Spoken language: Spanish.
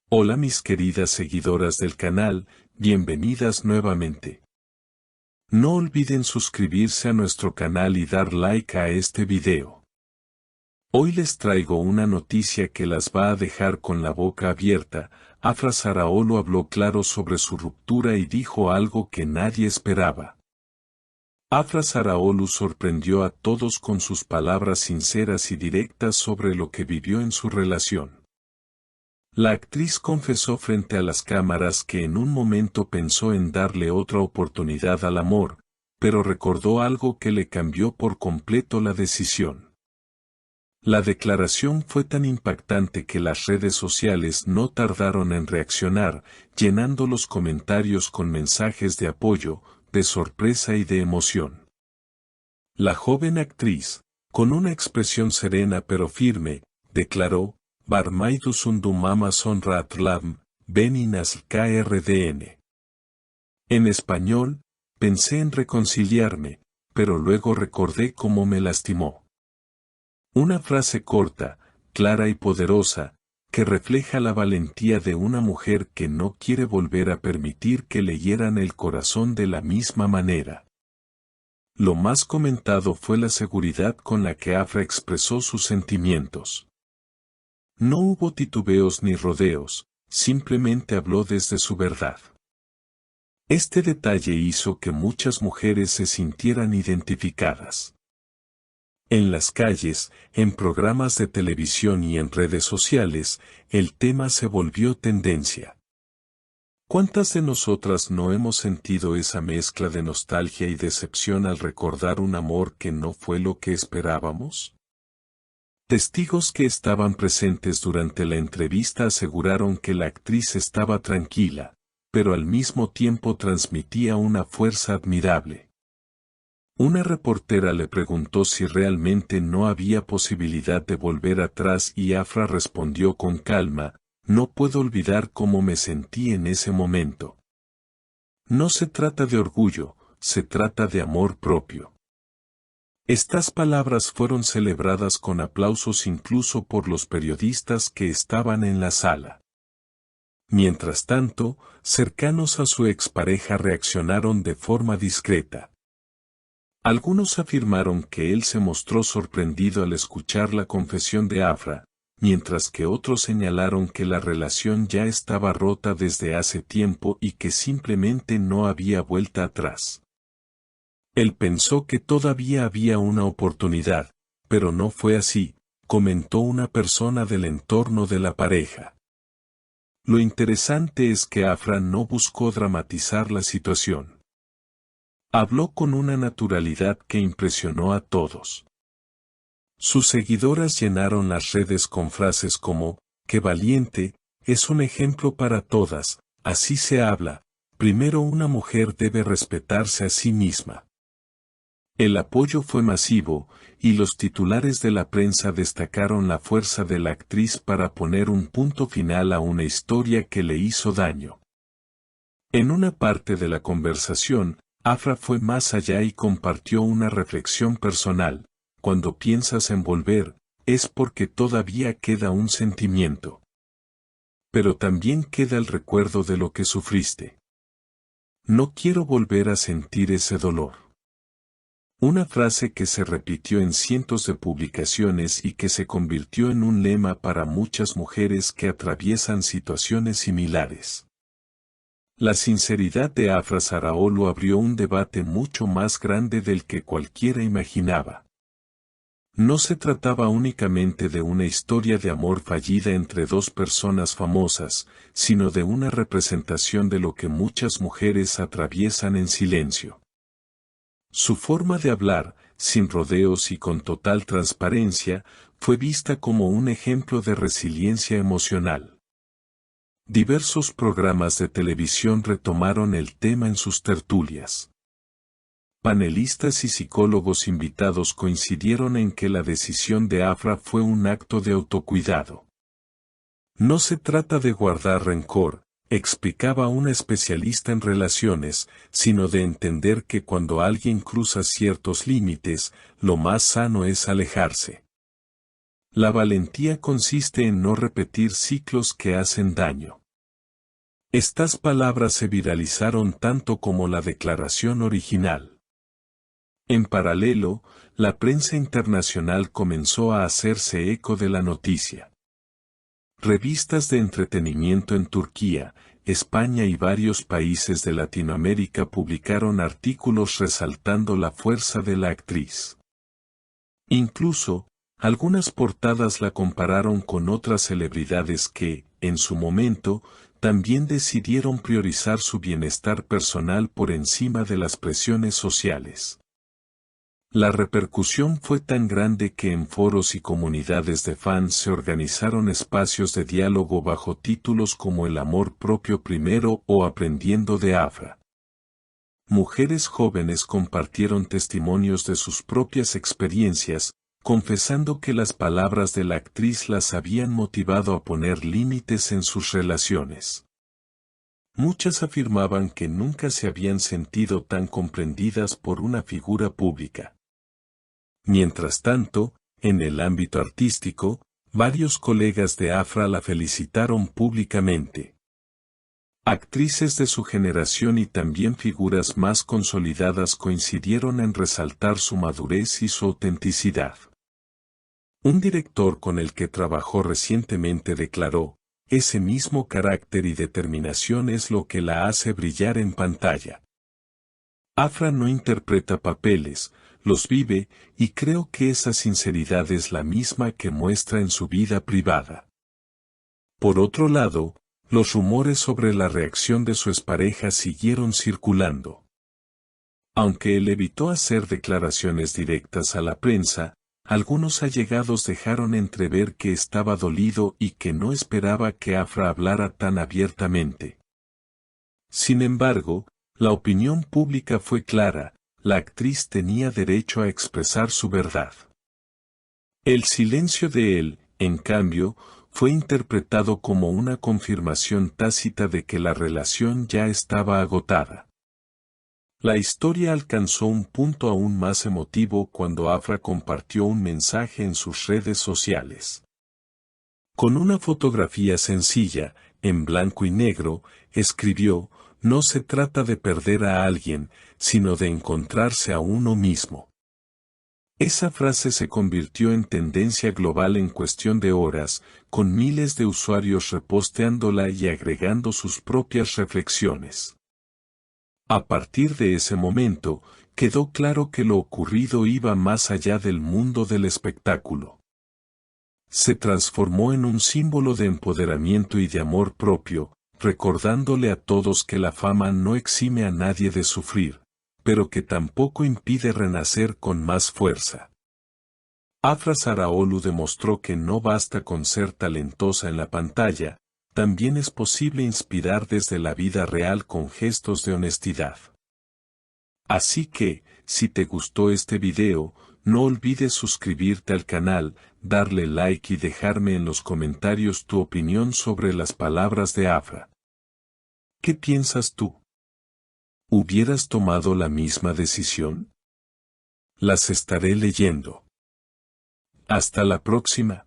Hola mis queridas seguidoras del canal, bienvenidas nuevamente. No olviden suscribirse a nuestro canal y dar like a este video. Hoy les traigo una noticia que las va a dejar con la boca abierta. Afra Sarraolo habló claro sobre su ruptura y dijo algo que nadie esperaba. Afra Sarraolo sorprendió a todos con sus palabras sinceras y directas sobre lo que vivió en su relación. La actriz confesó frente a las cámaras que en un momento pensó en darle otra oportunidad al amor, pero recordó algo que le cambió por completo la decisión. La declaración fue tan impactante que las redes sociales no tardaron en reaccionar, llenando los comentarios con mensajes de apoyo, de sorpresa y de emoción. La joven actriz, con una expresión serena pero firme, declaró: Barmaidu sundumama sonratlam, beninas krdn. En español, pensé en reconciliarme, pero luego recordé cómo me lastimó. Una frase corta, clara y poderosa, que refleja la valentía de una mujer que no quiere volver a permitir que le hieran el corazón de la misma manera. Lo más comentado fue la seguridad con la que Afra expresó sus sentimientos. No hubo titubeos ni rodeos, simplemente habló desde su verdad. Este detalle hizo que muchas mujeres se sintieran identificadas. En las calles, en programas de televisión y en redes sociales, el tema se volvió tendencia. ¿Cuántas de nosotras no hemos sentido esa mezcla de nostalgia y decepción al recordar un amor que no fue lo que esperábamos? Testigos que estaban presentes durante la entrevista aseguraron que la actriz estaba tranquila, pero al mismo tiempo transmitía una fuerza admirable. Una reportera le preguntó si realmente no había posibilidad de volver atrás y Afra respondió con calma: no puedo olvidar cómo me sentí en ese momento. No se trata de orgullo, se trata de amor propio. Estas palabras fueron celebradas con aplausos incluso por los periodistas que estaban en la sala. Mientras tanto, cercanos a su expareja reaccionaron de forma discreta. Algunos afirmaron que él se mostró sorprendido al escuchar la confesión de Afra, mientras que otros señalaron que la relación ya estaba rota desde hace tiempo y que simplemente no había vuelta atrás. Él pensó que todavía había una oportunidad, pero no fue así, comentó una persona del entorno de la pareja. Lo interesante es que Afra no buscó dramatizar la situación. Habló con una naturalidad que impresionó a todos. Sus seguidoras llenaron las redes con frases como: ¡qué valiente! Es un ejemplo para todas, así se habla, primero una mujer debe respetarse a sí misma. El apoyo fue masivo, y los titulares de la prensa destacaron la fuerza de la actriz para poner un punto final a una historia que le hizo daño. En una parte de la conversación, Afra fue más allá y compartió una reflexión personal: cuando piensas en volver, es porque todavía queda un sentimiento. Pero también queda el recuerdo de lo que sufriste. No quiero volver a sentir ese dolor. Una frase que se repitió en cientos de publicaciones y que se convirtió en un lema para muchas mujeres que atraviesan situaciones similares. La sinceridad de Afra Sarraolo abrió un debate mucho más grande del que cualquiera imaginaba. No se trataba únicamente de una historia de amor fallida entre dos personas famosas, sino de una representación de lo que muchas mujeres atraviesan en silencio. Su forma de hablar, sin rodeos y con total transparencia, fue vista como un ejemplo de resiliencia emocional. Diversos programas de televisión retomaron el tema en sus tertulias. Panelistas y psicólogos invitados coincidieron en que la decisión de Afra fue un acto de autocuidado. No se trata de guardar rencor, explicaba una especialista en relaciones, sino de entender que cuando alguien cruza ciertos límites, lo más sano es alejarse. La valentía consiste en no repetir ciclos que hacen daño. Estas palabras se viralizaron tanto como la declaración original. En paralelo, la prensa internacional comenzó a hacerse eco de la noticia. Revistas de entretenimiento en Turquía, España y varios países de Latinoamérica publicaron artículos resaltando la fuerza de la actriz. Incluso, algunas portadas la compararon con otras celebridades que, en su momento, también decidieron priorizar su bienestar personal por encima de las presiones sociales. La repercusión fue tan grande que en foros y comunidades de fans se organizaron espacios de diálogo bajo títulos como El amor propio primero o Aprendiendo de Afra. Mujeres jóvenes compartieron testimonios de sus propias experiencias, confesando que las palabras de la actriz las habían motivado a poner límites en sus relaciones. Muchas afirmaban que nunca se habían sentido tan comprendidas por una figura pública. Mientras tanto, en el ámbito artístico, varios colegas de Afra la felicitaron públicamente. Actrices de su generación y también figuras más consolidadas coincidieron en resaltar su madurez y su autenticidad. Un director con el que trabajó recientemente declaró, ese mismo carácter y determinación es lo que la hace brillar en pantalla. Afra no interpreta papeles, los vive, y creo que esa sinceridad es la misma que muestra en su vida privada. Por otro lado, los rumores sobre la reacción de su expareja siguieron circulando. Aunque él evitó hacer declaraciones directas a la prensa, algunos allegados dejaron entrever que estaba dolido y que no esperaba que Afra hablara tan abiertamente. Sin embargo, la opinión pública fue clara, la actriz tenía derecho a expresar su verdad. El silencio de él, en cambio, fue interpretado como una confirmación tácita de que la relación ya estaba agotada. La historia alcanzó un punto aún más emotivo cuando Afra compartió un mensaje en sus redes sociales. Con una fotografía sencilla, en blanco y negro, escribió, no se trata de perder a alguien, sino de encontrarse a uno mismo. Esa frase se convirtió en tendencia global en cuestión de horas, con miles de usuarios reposteándola y agregando sus propias reflexiones. A partir de ese momento, quedó claro que lo ocurrido iba más allá del mundo del espectáculo. Se transformó en un símbolo de empoderamiento y de amor propio, recordándole a todos que la fama no exime a nadie de sufrir, pero que tampoco impide renacer con más fuerza. Afra Zaraoglu demostró que no basta con ser talentosa en la pantalla, también es posible inspirar desde la vida real con gestos de honestidad. Así que, si te gustó este video, no olvides suscribirte al canal, darle like y dejarme en los comentarios tu opinión sobre las palabras de Afra. ¿Qué piensas tú? ¿Hubieras tomado la misma decisión? Las estaré leyendo. Hasta la próxima.